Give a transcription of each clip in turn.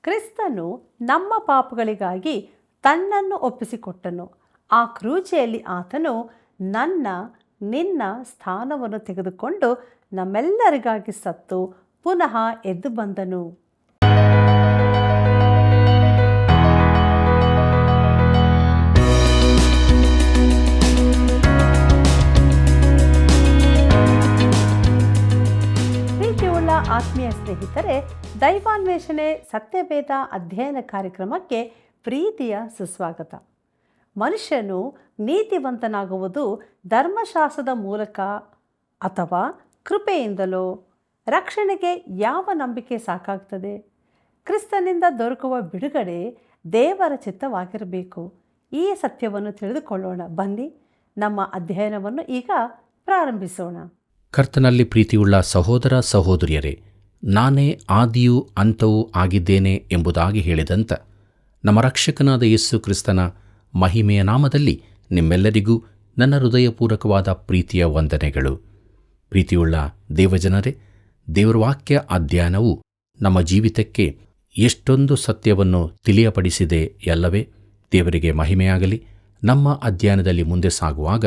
ಕ್ರಿಸ್ತನು ನಮ್ಮ ಪಾಪಗಳಿಗಾಗಿ ತನ್ನನ್ನು ಒಪ್ಪಿಸಿಕೊಟ್ಟನು. ಆ ಕ್ರೂಜೆಯಲ್ಲಿ ಆತನು ನಿನ್ನ ಸ್ಥಾನವನ್ನು ತೆಗೆದುಕೊಂಡು ನಮ್ಮೆಲ್ಲರಿಗಾಗಿ ಸತ್ತು ಪುನಃ ಎದ್ದು ಬಂದನು. ಪ್ರೀತಿಯುಳ್ಳ ಆತ್ಮೀಯ ಸ್ನೇಹಿತರೆ, ದೈವಾನ್ವೇಷಣೆ ಸತ್ಯವೇದ ಅಧ್ಯಯನ ಕಾರ್ಯಕ್ರಮಕ್ಕೆ ಪ್ರೀತಿಯ ಸುಸ್ವಾಗತ. ಮನುಷ್ಯನು ನೀತಿವಂತನಾಗುವುದು ಧರ್ಮಶಾಸ್ತ್ರದ ಮೂಲಕ ಅಥವಾ ಕೃಪೆಯಿಂದಲೋ? ರಕ್ಷಣೆಗೆ ಯಾವ ನಂಬಿಕೆ ಸಾಕಾಗ್ತದೆ? ಕ್ರಿಸ್ತನಿಂದ ದೊರಕುವ ಬಿಡುಗಡೆ ದೇವರ ಚಿತ್ತವಾಗಿರಬೇಕು. ಈ ಸತ್ಯವನ್ನು ತಿಳಿದುಕೊಳ್ಳೋಣ. ಬನ್ನಿ, ನಮ್ಮ ಅಧ್ಯಯನವನ್ನು ಈಗ ಪ್ರಾರಂಭಿಸೋಣ. ಕರ್ತನಲ್ಲಿ ಪ್ರೀತಿಯುಳ್ಳ ಸಹೋದರ ಸಹೋದರಿಯರೇ, ನಾನೇ ಆದಿಯೂ ಅಂತವೂ ಆಗಿದ್ದೇನೆ ಎಂಬುದಾಗಿ ಹೇಳಿದಂಥ ನಮ್ಮ ರಕ್ಷಕನಾದ ಯೇಸು ಕ್ರಿಸ್ತನ ಮಹಿಮೆಯ ನಾಮದಲ್ಲಿ ನಿಮ್ಮೆಲ್ಲರಿಗೂ ನನ್ನ ಹೃದಯಪೂರ್ವಕವಾದ ಪ್ರೀತಿಯ ವಂದನೆಗಳು. ಪ್ರೀತಿಯುಳ್ಳ ದೇವಜನರೇ, ದೇವರ ವಾಕ್ಯ ಅಧ್ಯಯನವು ನಮ್ಮ ಜೀವಿತಕ್ಕೆ ಎಷ್ಟೊಂದು ಸತ್ಯವನ್ನು ತಿಳಿಯಪಡಿಸಿದೆ ಅಲ್ಲವೇ? ದೇವರಿಗೆ ಮಹಿಮೆಯಾಗಲಿ. ನಮ್ಮ ಅಧ್ಯಯನದಲ್ಲಿ ಮುಂದೆ ಸಾಗುವಾಗ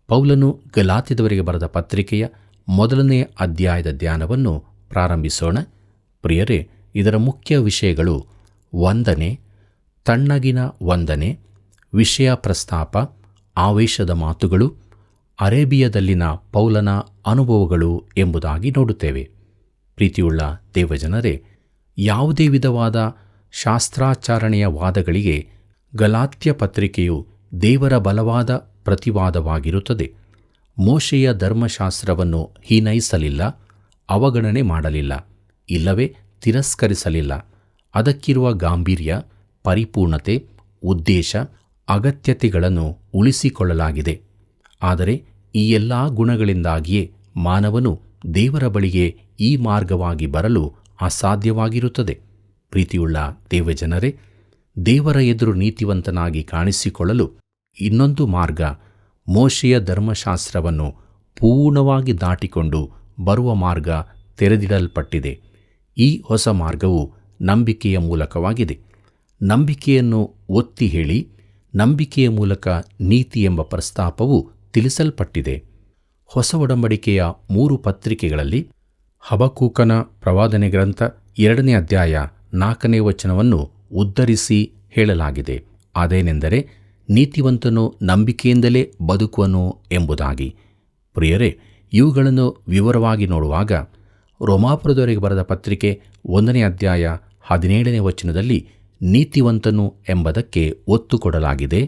ಪೌಲನು ಗಲಾತ್ಯದವರಿಗೆ ಬರೆದ ಪತ್ರಿಕೆಯ 1ನೇ ಅಧ್ಯಾಯದ ಧ್ಯಾನವನ್ನು ಪ್ರಾರಂಭಿಸೋಣ. ಪ್ರಿಯರೇ, ಇದರ ಮುಖ್ಯ ವಿಷಯಗಳು: ವಂದನೆ, ತಣ್ಣಗಿನ ವಂದನೆ, ವಿಷಯ ಪ್ರಸ್ತಾಪ, ಆವೇಶದ ಮಾತುಗಳು, ಅರೇಬಿಯಾದಲ್ಲಿನ ಪೌಲನ ಅನುಭವಗಳು ಎಂಬುದಾಗಿ ನೋಡುತ್ತೇವೆ. ಪ್ರೀತಿಯುಳ್ಳ ದೇವಜನರೇ, ಯಾವುದೇ ವಿಧವಾದ ಶಾಸ್ತ್ರಾಚರಣೆಯ ವಾದಗಳಿಗೆ ಗಲಾತ್ಯ ಪತ್ರಿಕೆಯು ದೇವರ ಬಲವಾದ ಪ್ರತಿವಾದವಾಗಿರುತ್ತದೆ. ಮೋಶೆಯ ಧರ್ಮಶಾಸ್ತ್ರವನ್ನು ಹೀನೈಸಲಿಲ್ಲ, ಅವಗಣನೆ ಮಾಡಲಿಲ್ಲ, ಇಲ್ಲವೇ ತಿರಸ್ಕರಿಸಲಿಲ್ಲ. ಅದಕ್ಕಿರುವ ಗಾಂಭೀರ್ಯ, ಪರಿಪೂರ್ಣತೆ, ಉದ್ದೇಶ, ಅಗತ್ಯತೆಗಳನ್ನು ಉಳಿಸಿಕೊಳ್ಳಲಾಗಿದೆ. ಆದರೆ ಈ ಎಲ್ಲ ಗುಣಗಳಿಂದಾಗಿಯೇ ಮಾನವನು ದೇವರ ಬಳಿಗೆ ಈ ಮಾರ್ಗವಾಗಿ ಬರಲು ಅಸಾಧ್ಯವಾಗಿರುತ್ತದೆ. ಪ್ರೀತಿಯುಳ್ಳ ದೇವಜನರೇ, ದೇವರ ಎದುರು ನೀತಿವಂತನಾಗಿ ಕಾಣಿಸಿಕೊಳ್ಳಲು ಇನ್ನೊಂದು ಮಾರ್ಗ ಮೋಶೆಯ ಧರ್ಮಶಾಸ್ತ್ರವನ್ನು ಪೂರ್ಣವಾಗಿ ದಾಟಿಕೊಂಡು ಬರುವ ಮಾರ್ಗ ತೆರೆದಿಡಲ್ಪಟ್ಟಿದೆ. ಈ ಹೊಸ ಮಾರ್ಗವು ನಂಬಿಕೆಯ ಮೂಲಕವಾಗಿದೆ. ನಂಬಿಕೆಯನ್ನು ಒತ್ತಿ ಹೇಳಿ ನಂಬಿಕೆಯ ಮೂಲಕ ನೀತಿ ಎಂಬ ಪ್ರಸ್ತಾಪವು ತಿಳಿಸಲ್ಪಟ್ಟಿದೆ. ಹೊಸ ಒಡಂಬಡಿಕೆಯ 3 ಪತ್ರಿಕೆಗಳಲ್ಲಿ ಹಬಕ್ಕೂಕನ ಪ್ರವಾದನೆ ಗ್ರಂಥ 2ನೇ ಅಧ್ಯಾಯ 4ನೇ ವಚನವನ್ನು ಉದ್ಧರಿಸಿ ಹೇಳಲಾಗಿದೆ. ಅದೇನೆಂದರೆ, ನೀತಿವಂತನು ನಂಬಿಕೆಯಿಂದಲೇ ಬದುಕುವನು ಎಂಬುದಾಗಿ. ಪ್ರಿಯರೇ, ಇವುಗಳನ್ನು ವಿವರವಾಗಿ ನೋಡುವಾಗ ರೋಮಾಪುರದವರಿಗೆ ಬರೆದ ಪತ್ರಿಕೆ 1ನೇ ಅಧ್ಯಾಯ 17ನೇ ವಚನದಲ್ಲಿ ನೀತಿವಂತನು ಎಂಬುದಕ್ಕೆ ಒತ್ತು ಕೊಡಲಾಗಿದೆ.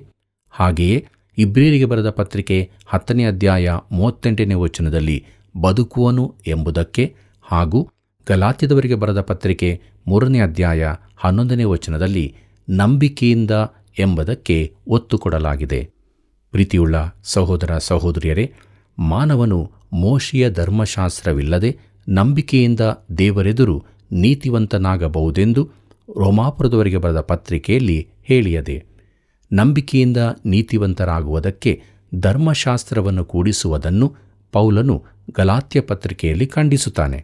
ಹಾಗೆಯೇ ಇಬ್ರಿಯರಿಗೆ ಬರೆದ ಪತ್ರಿಕೆ 10ನೇ ಅಧ್ಯಾಯ 38ನೇ ವಚನದಲ್ಲಿ ಬದುಕುವನು ಎಂಬುದಕ್ಕೆ, ಹಾಗೂ ಗಲಾತ್ಯದವರಿಗೆ ಬರೆದ ಪತ್ರಿಕೆ 3ನೇ ಅಧ್ಯಾಯ 11ನೇ ವಚನದಲ್ಲಿ ನಂಬಿಕೆಯಿಂದ ಎಂಬುದಕ್ಕೆ ಒತ್ತು ಕೊಡಲಾಗಿದೆ. ಪ್ರೀತಿಯುಳ್ಳ ಸಹೋದರ ಸಹೋದರಿಯರೇ, ಮಾನವನು ಮೋಶೆಯ ಧರ್ಮಶಾಸ್ತ್ರವಿಲ್ಲದೆ ನಂಬಿಕೆಯಿಂದ ದೇವರೆದುರು ನೀತಿವಂತನಾಗಬಹುದೆಂದು ರೋಮಾಪುರದವರಿಗೆ ಬರೆದ ಪತ್ರಿಕೆಯಲ್ಲಿ ಹೇಳಿಯದೆ. ನಂಬಿಕೆಯಿಂದ ನೀತಿವಂತರಾಗುವುದಕ್ಕೆ ಧರ್ಮಶಾಸ್ತ್ರವನ್ನು ಕೂಡಿಸುವುದನ್ನು ಪೌಲನು ಗಲಾತ್ಯ ಪತ್ರಿಕೆಯಲ್ಲಿ ಖಂಡಿಸುತ್ತಾನೆ.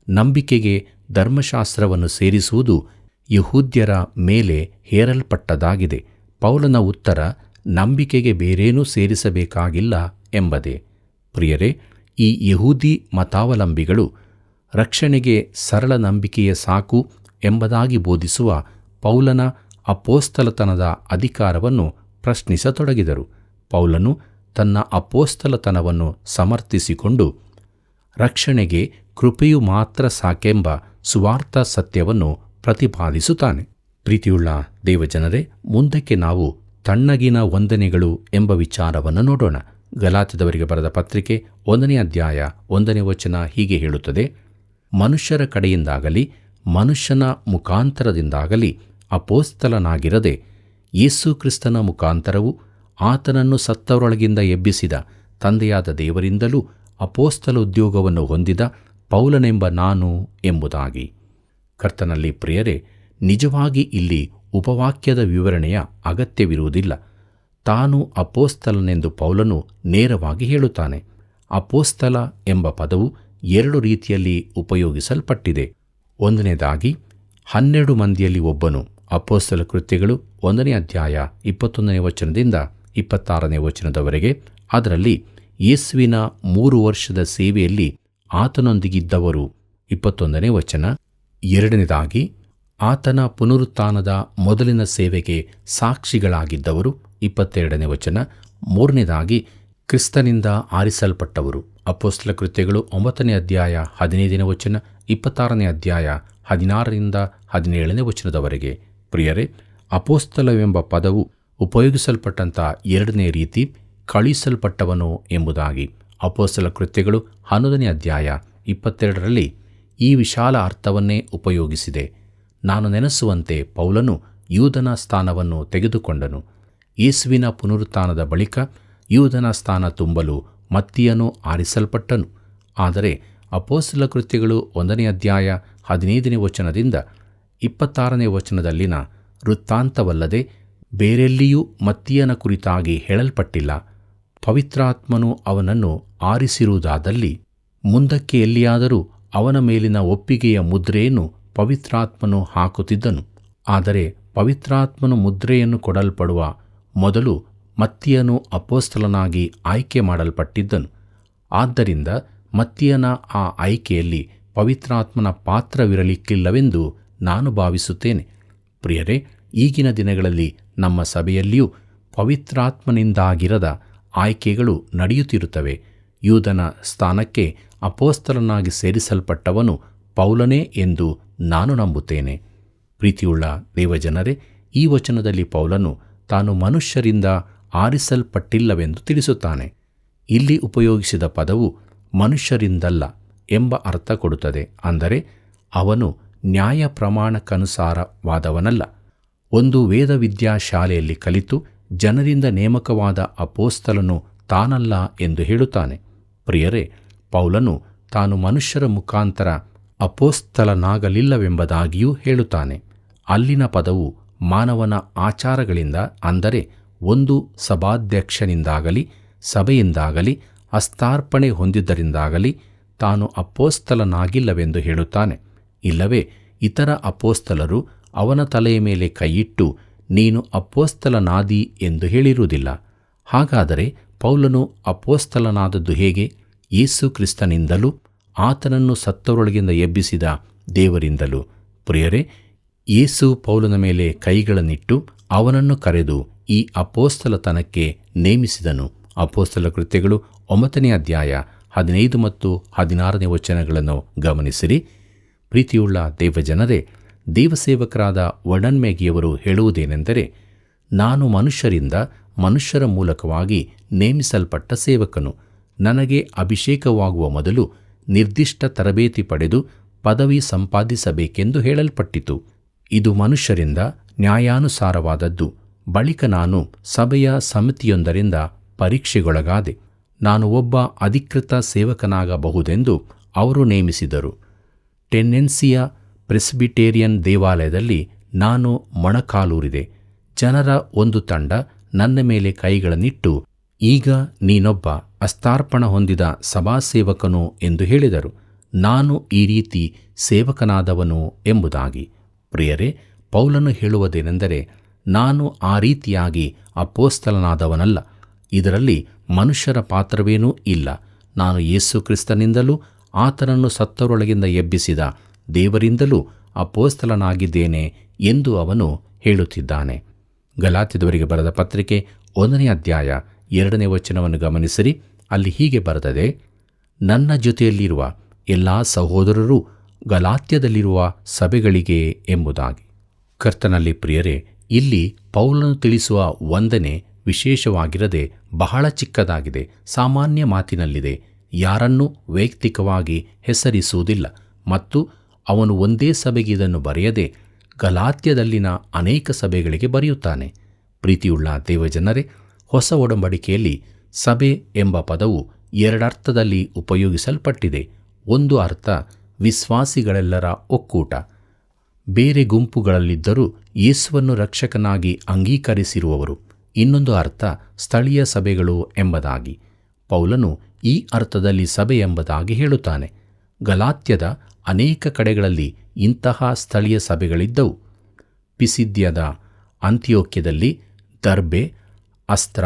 ನಂಬಿಕೆಗೆ ಧರ್ಮಶಾಸ್ತ್ರವನ್ನು ಸೇರಿಸುವುದು ಯಹೂದ್ಯರ ಮೇಲೆ ಹೇರಲ್ಪಟ್ಟದಾಗಿದೆ. ಪೌಲನ ಉತ್ತರ ನಂಬಿಕೆಗೆ ಬೇರೇನೂ ಸೇರಿಸಬೇಕಾಗಿಲ್ಲ ಎಂಬುದೇ. ಪ್ರಿಯರೇ, ಈ ಯಹೂದಿ ಮತಾವಲಂಬಿಗಳು ರಕ್ಷಣೆಗೆ ಸರಳ ನಂಬಿಕೆಯೇ ಸಾಕು ಎಂಬುದಾಗಿ ಬೋಧಿಸುವ ಪೌಲನ ಅಪೋಸ್ತಲತನದ ಅಧಿಕಾರವನ್ನು ಪ್ರಶ್ನಿಸತೊಡಗಿದರು. ಪೌಲನು ತನ್ನ ಅಪೋಸ್ತಲತನವನ್ನು ಸಮರ್ಥಿಸಿಕೊಂಡು ರಕ್ಷಣೆಗೆ ಕೃಪೆಯು ಮಾತ್ರ ಸಾಕೆಂಬ ಸುವಾರ್ಥ ಸತ್ಯವನ್ನು ಪ್ರತಿಪಾದಿಸುತ್ತಾನೆ. ಪ್ರೀತಿಯುಳ್ಳ ದೇವಜನರೇ, ಮುಂದಕ್ಕೆ ನಾವು ತಣ್ಣಗಿನ ವಂದನೆಗಳು ಎಂಬ ವಿಚಾರವನ್ನು ನೋಡೋಣ. ಗಲಾತ್ಯದವರಿಗೆ ಬರೆದ ಪತ್ರಿಕೆ 1ನೇ ಅಧ್ಯಾಯ 1ನೇ ವಚನ ಹೀಗೆ ಹೇಳುತ್ತದೆ: ಮನುಷ್ಯರ ಕಡೆಯಿಂದಾಗಲಿ ಮನುಷ್ಯನ ಮುಖಾಂತರದಿಂದಾಗಲಿ ಅಪೋಸ್ತಲನಾಗಿರದೆ ಯೇಸು ಕ್ರಿಸ್ತನ ಮುಖಾಂತರವು ಆತನನ್ನು ಸತ್ತವರೊಳಗಿಂದ ಎಬ್ಬಿಸಿದ ತಂದೆಯಾದ ದೇವರಿಂದಲೂ ಅಪೋಸ್ತಲ ಉದ್ಯೋಗವನ್ನು ಹೊಂದಿದ ಪೌಲನೆಂಬ ನಾನು ಎಂಬುದಾಗಿ. ಕರ್ತನಲ್ಲಿ ಪ್ರಿಯರೇ, ನಿಜವಾಗಿ ಇಲ್ಲಿ ಉಪವಾಕ್ಯದ ವಿವರಣೆಯ ಅಗತ್ಯವಿರುವುದಿಲ್ಲ. ತಾನು ಅಪೋಸ್ತಲನೆಂದು ಪೌಲನು ನೇರವಾಗಿ ಹೇಳುತ್ತಾನೆ. ಅಪೋಸ್ತಲ ಎಂಬ ಪದವು 2 ರೀತಿಯಲ್ಲಿ ಉಪಯೋಗಿಸಲ್ಪಟ್ಟಿದೆ. ಒಂದನೇದಾಗಿ 12 ಮಂದಿಯಲ್ಲಿ ಒಬ್ಬನು. ಅಪೊಸ್ತಲ ಕೃತ್ಯಗಳು 1ನೇ ಅಧ್ಯಾಯ 21ನೇ ವಚನದಿಂದ 26ನೇ ವಚನದವರೆಗೆ. ಅದರಲ್ಲಿ ಯೇಸುವಿನ 3 ವರ್ಷದ ಸೇವೆಯಲ್ಲಿ ಆತನೊಂದಿಗಿದ್ದವರು 21ನೇ ವಚನ. 2ನೇದಾಗಿ ಆತನ ಪುನರುತ್ಥಾನದ ಮೊದಲಿನ ಸೇವೆಗೆ ಸಾಕ್ಷಿಗಳಾಗಿದ್ದವರು 22ನೇ ವಚನ. 3ನೇದಾಗಿ ಕ್ರಿಸ್ತನಿಂದ ಆರಿಸಲ್ಪಟ್ಟವರು. ಅಪೊಸ್ತಲ ಕೃತ್ಯಗಳು 9ನೇ ಅಧ್ಯಾಯ 15ನೇ ವಚನ, 26ನೇ ಅಧ್ಯಾಯ 16ರಿಂದ 17ನೇ ವಚನದವರೆಗೆ. ಪ್ರಿಯರೇ, ಅಪೊಸ್ತಲವೆಂಬ ಪದವು ಉಪಯೋಗಿಸಲ್ಪಟ್ಟಂಥ 2ನೇ ರೀತಿ ಕಳುಹಿಸಲ್ಪಟ್ಟವನು ಎಂಬುದಾಗಿ ಅಪೊಸ್ತಲ ಕೃತ್ಯಗಳು 11ನೇ ಅಧ್ಯಾಯ 22ರಲ್ಲಿ ಈ ವಿಶಾಲ ಅರ್ಥವನ್ನೇ ಉಪಯೋಗಿಸಿದೆ. ನಾನು ನೆನೆಸುವಂತೆ ಪೌಲನು ಯೂದನ ಸ್ಥಾನವನ್ನು ತೆಗೆದುಕೊಂಡನು. ಯೇಸುವಿನ ಪುನರುತ್ಥಾನದ ಬಳಿಕ ಯೂದನ ಸ್ಥಾನ ತುಂಬಲು ಮತ್ತಿಯನು ಆರಿಸಲ್ಪಟ್ಟನು. ಆದರೆ ಅಪೊಸ್ತಲ ಕೃತ್ಯಗಳು 1ನೇ ಅಧ್ಯಾಯ 15ನೇ ವಚನದಿಂದ 26ನೇ ವಚನದಲ್ಲಿನ ವೃತ್ತಾಂತವಲ್ಲದೆ ಬೇರೆಲ್ಲಿಯೂ ಮತ್ತಿಯನ ಕುರಿತಾಗಿ ಹೇಳಲ್ಪಟ್ಟಿಲ್ಲ. ಪವಿತ್ರಾತ್ಮನು ಅವನನ್ನು ಆರಿಸಿರುವುದಾದಲ್ಲಿ ಮುಂದಕ್ಕೆ ಎಲ್ಲಿಯಾದರೂ ಅವನ ಮೇಲಿನ ಒಪ್ಪಿಗೆಯ ಮುದ್ರೆಯನ್ನು ಪವಿತ್ರಾತ್ಮನು ಹಾಕುತ್ತಿದ್ದನು. ಆದರೆ ಪವಿತ್ರಾತ್ಮನು ಮುದ್ರೆಯನ್ನು ಕೊಡಲ್ಪಡುವ ಮೊದಲು ಮತ್ತಿಯನು ಅಪೊಸ್ತಲನಾಗಿ ಆಯ್ಕೆ ಮಾಡಲ್ಪಟ್ಟಿದ್ದನು. ಆದ್ದರಿಂದ ಮತ್ತಿಯನ ಆ ಆಯ್ಕೆಯಲ್ಲಿ ಪವಿತ್ರಾತ್ಮನ ಪಾತ್ರವಿರಲಿಕ್ಕಿಲ್ಲವೆಂದು ನಾನು ಭಾವಿಸುತ್ತೇನೆ. ಪ್ರಿಯರೇ, ಈಗಿನ ದಿನಗಳಲ್ಲಿ ನಮ್ಮ ಸಭೆಯಲ್ಲಿಯೂ ಪವಿತ್ರಾತ್ಮನಿಂದಾಗಿರದ ಆಯ್ಕೆಗಳು ನಡೆಯುತ್ತಿರುತ್ತವೆ. ಯೂದನ ಸ್ಥಾನಕ್ಕೆ ಅಪೊಸ್ತಲನಾಗಿ ಸೇರಿಸಲ್ಪಟ್ಟವನು ಪೌಲನೇ ಎಂದು ನಾನು ನಂಬುತ್ತೇನೆ. ಪ್ರೀತಿಯುಳ್ಳ ದೇವಜನರೇ, ಈ ವಚನದಲ್ಲಿ ಪೌಲನು ತಾನು ಮನುಷ್ಯರಿಂದ ಆರಿಸಲ್ಪಟ್ಟಿಲ್ಲವೆಂದು ತಿಳಿಸುತ್ತಾನೆ. ಇಲ್ಲಿ ಉಪಯೋಗಿಸಿದ ಪದವು ಮನುಷ್ಯರಿಂದಲ್ಲ ಎಂಬ ಅರ್ಥ ಕೊಡುತ್ತದೆ. ಅಂದರೆ ಅವನು ನ್ಯಾಯ ಪ್ರಮಾಣಕ್ಕನುಸಾರವಾದವನಲ್ಲ. ಒಂದು ವೇದವಿದ್ಯಾ ಶಾಲೆಯಲ್ಲಿ ಕಲಿತು ಜನರಿಂದ ನೇಮಕವಾದ ಅಪೊಸ್ತಲನು ತಾನಲ್ಲ ಎಂದು ಹೇಳುತ್ತಾನೆ. ಪ್ರಿಯರೇ, ಪೌಲನು ತಾನು ಮನುಷ್ಯರ ಮುಖಾಂತರ ಅಪೊಸ್ತಲನಾಗಲಿಲ್ಲವೆಂಬುದಾಗಿಯೂ ಹೇಳುತ್ತಾನೆ. ಅಲ್ಲಿನ ಪದವು ಮಾನವನ ಆಚಾರಗಳಿಂದ, ಅಂದರೆ ಒಂದು ಸಭಾಧ್ಯಕ್ಷನಿಂದಾಗಲಿ ಸಭೆಯಿಂದಾಗಲಿ ಹಸ್ತಾರ್ಪಣೆ ಹೊಂದಿದ್ದರಿಂದಾಗಲಿ ತಾನು ಅಪೊಸ್ತಲನಾಗಿಲ್ಲವೆಂದು ಹೇಳುತ್ತಾನೆ. ಇಲ್ಲವೇ ಇತರ ಅಪೊಸ್ತಲರು ಅವನ ತಲೆಯ ಮೇಲೆ ಕೈಯಿಟ್ಟು ನೀನು ಅಪೊಸ್ತಲನಾದಿ ಎಂದು ಹೇಳಿರುವುದಿಲ್ಲ. ಹಾಗಾದರೆ ಪೌಲನು ಅಪೊಸ್ತಲನಾದದ್ದು ಹೇಗೆ? ಯೇಸು ಕ್ರಿಸ್ತನಿಂದಲೂ ಆತನನ್ನು ಸತ್ತವರೊಳಗಿಂದ ಎಬ್ಬಿಸಿದ ದೇವರಿಂದಲೂ. ಪ್ರಿಯರೇ, ಯೇಸು ಪೌಲನ ಮೇಲೆ ಕೈಗಳನ್ನಿಟ್ಟು ಅವನನ್ನು ಕರೆದು ಈ ಅಪೊಸ್ತಲತನಕ್ಕೆ ನೇಮಿಸಿದನು. ಅಪೊಸ್ತಲ ಕೃತ್ಯಗಳು 9ನೇ ಅಧ್ಯಾಯ 15 ಮತ್ತು 16ನೇ ವಚನಗಳನ್ನು ಗಮನಿಸಿರಿ. ಪ್ರೀತಿಯುಳ್ಳ ದೇವಜನರೇ, ದೇವಸೇವಕರಾದ ವಡನ್ಮೇಗಿಯವರು ಹೇಳುವುದೇನೆಂದರೆ, ನಾನು ಮನುಷ್ಯರ ಮೂಲಕವಾಗಿ ನೇಮಿಸಲ್ಪಟ್ಟ ಸೇವಕನು. ನನಗೆ ಅಭಿಷೇಕವಾಗುವ ಮೊದಲು ನಿರ್ದಿಷ್ಟ ತರಬೇತಿ ಪಡೆದು ಪದವಿ ಸಂಪಾದಿಸಬೇಕೆಂದು ಹೇಳಲ್ಪಟ್ಟಿತು. ಇದು ಮನುಷ್ಯರಿಂದ ನ್ಯಾಯಾನುಸಾರವಾದದ್ದು. ಬಳಿಕ ನಾನು ಸಭೆಯ ಸಮಿತಿಯೊಂದರಿಂದ ಪರೀಕ್ಷೆಗೊಳಗಾದೆ. ನಾನು ಒಬ್ಬ ಅಧಿಕೃತ ಸೇವಕನಾಗಬಹುದೆಂದು ಅವರು ನೇಮಿಸಿದರು. ಟೆನ್ನೆನ್ಸಿಯ ಪ್ರೆಸ್ಬಿಟೇರಿಯನ್ ದೇವಾಲಯದಲ್ಲಿ ನಾನು ಮೊಣಕಾಲೂರಿದೆ. ಜನರ ಒಂದು ತಂಡ ನನ್ನ ಮೇಲೆ ಕೈಗಳನ್ನಿಟ್ಟು, ಈಗ ನೀನೊಬ್ಬ ಹಸ್ತಾರ್ಪಣ ಹೊಂದಿದ ಸಭಾಸೇವಕನು ಎಂದು ಹೇಳಿದರು. ನಾನು ಈ ರೀತಿ ಸೇವಕನಾದವನು ಎಂಬುದಾಗಿ. ಪ್ರಿಯರೇ, ಪೌಲನು ಹೇಳುವುದೇನೆಂದರೆ, ನಾನು ಆ ರೀತಿಯಾಗಿ ಅಪೊಸ್ತಲನಾದವನಲ್ಲ. ಇದರಲ್ಲಿ ಮನುಷ್ಯರ ಪಾತ್ರವೇನೂ ಇಲ್ಲ. ನಾನು ಯೇಸು ಕ್ರಿಸ್ತನಿಂದಲೂ ಆತನನ್ನು ಸತ್ತವರೊಳಗಿಂದ ಎಬ್ಬಿಸಿದ ದೇವರಿಂದಲೂ ಅಪೊಸ್ತಲನಾಗಿದ್ದೇನೆ ಎಂದು ಅವನು ಹೇಳುತ್ತಿದ್ದಾನೆ. ಗಲಾತ್ಯದವರಿಗೆ ಬರೆದ ಪತ್ರಿಕೆ 1ನೇ ಅಧ್ಯಾಯ 2ನೇ ವಚನವನ್ನು ಗಮನಿಸಿರಿ. ಅಲ್ಲಿ ಹೀಗೆ ಬರೆದದೆ, ನನ್ನ ಜೊತೆಯಲ್ಲಿರುವ ಎಲ್ಲ ಸಹೋದರರು ಗಲಾತ್ಯದಲ್ಲಿರುವ ಸಭೆಗಳಿಗೆ ಎಂಬುದಾಗಿ. ಕರ್ತನಲ್ಲಿ ಪ್ರಿಯರೇ, ಇಲ್ಲಿ ಪೌಲನು ತಿಳಿಸುವ ವಂದನೆ ವಿಶೇಷವಾಗಿರದೆ ಬಹಳ ಚಿಕ್ಕದಾಗಿದೆ. ಸಾಮಾನ್ಯ ಮಾತಿನಲ್ಲಿದೆ. ಯಾರನ್ನೂ ವೈಯಕ್ತಿಕವಾಗಿ ಹೆಸರಿಸುವುದಿಲ್ಲ ಮತ್ತು ಅವನು ಒಂದೇ ಸಭೆಗೆ ಇದನ್ನು ಬರೆಯದೆ ಗಲಾತ್ಯದಲ್ಲಿನ ಅನೇಕ ಸಭೆಗಳಿಗೆ ಬರೆಯುತ್ತಾನೆ. ಪ್ರೀತಿಯುಳ್ಳ ದೇವಜನರೇ, ಹೊಸ ಒಡಂಬಡಿಕೆಯಲ್ಲಿ ಸಭೆ ಎಂಬ ಪದವು ಎರಡರ್ಥದಲ್ಲಿ ಉಪಯೋಗಿಸಲ್ಪಟ್ಟಿದೆ. ಒಂದು ಅರ್ಥ ವಿಶ್ವಾಸಿಗಳೆಲ್ಲರ ಒಕ್ಕೂಟ, ಬೇರೆ ಗುಂಪುಗಳಲ್ಲಿದ್ದರೂ ಯೇಸುವನ್ನು ರಕ್ಷಕನಾಗಿ ಅಂಗೀಕರಿಸಿರುವವರು. ಇನ್ನೊಂದು ಅರ್ಥ ಸ್ಥಳೀಯ ಸಭೆಗಳು ಎಂಬುದಾಗಿ. ಪೌಲನು ಈ ಅರ್ಥದಲ್ಲಿ ಸಭೆ ಎಂಬುದಾಗಿ ಹೇಳುತ್ತಾನೆ. ಗಲಾತ್ಯದ ಅನೇಕ ಕಡೆಗಳಲ್ಲಿ ಇಂತಹ ಸ್ಥಳೀಯ ಸಭೆಗಳಿದ್ದವು. ಪಿಸಿದ್ಯದ ಅಂತಿಯೋಕ್ಯದಲ್ಲಿ, ದರ್ಬೆ, ಅಸ್ತ್ರ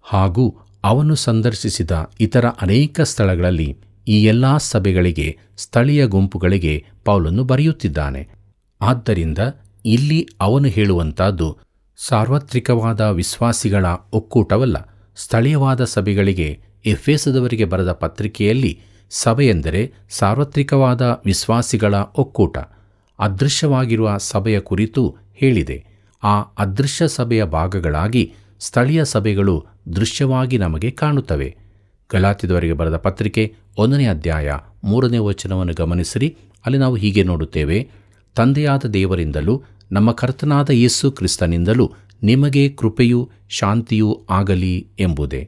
ಹಾಗೂ ಅವನು ಸಂದರ್ಶಿಸಿದ ಇತರ ಅನೇಕ ಸ್ಥಳಗಳಲ್ಲಿ ಈ ಎಲ್ಲ ಸಭೆಗಳಿಗೆ, ಸ್ಥಳೀಯ ಗುಂಪುಗಳಿಗೆ ಪೌಲನು ಬರೆಯುತ್ತಿದ್ದಾನೆ. ಆದ್ದರಿಂದ ಇಲ್ಲಿ ಅವನು ಹೇಳುವಂತಹದ್ದು ಸಾರ್ವತ್ರಿಕವಾದ ವಿಶ್ವಾಸಿಗಳ ಒಕ್ಕೂಟವಲ್ಲ. ಸ್ಥಳೀಯವಾದ ಸಭೆಗಳಿಗೆ ಎಫೆಸದವರಿಗೆ ಬರೆದ ಪತ್ರಿಕೆಯಲ್ಲಿ ಸಭೆಯೆಂದರೆ ಸಾರ್ವತ್ರಿಕವಾದ ವಿಶ್ವಾಸಿಗಳ ಒಕ್ಕೂಟ. ಅದೃಶ್ಯವಾಗಿರುವ ಸಭೆಯ ಕುರಿತು ಹೇಳಿದೆ. ಆ ಅದೃಶ್ಯ ಸಭೆಯ ಭಾಗಗಳಾಗಿ ಸ್ಥಳೀಯ ಸಭೆಗಳು ದೃಶ್ಯವಾಗಿ ನಮಗೆ ಕಾಣುತ್ತವೆ. ಗಲಾತ್ಯದವರಿಗೆ ಬರೆದ ಪತ್ರಿಕೆ 1ನೇ ಅಧ್ಯಾಯ 3ನೇ ವಚನವನ್ನು ಗಮನಿಸಿರಿ. ಅಲ್ಲಿ ನಾವು ಹೀಗೆ ನೋಡುತ್ತೇವೆ: ತಂದೆಯಾದ ದೇವರಿಂದಲೂ ನಮ್ಮ ಕರ್ತನಾದ ಯೇಸು ಕ್ರಿಸ್ತನಿಂದಲೂ ನಿಮಗೆ ಕೃಪೆಯೂ ಶಾಂತಿಯೂ ಆಗಲಿ ಎಂಬುದೇ.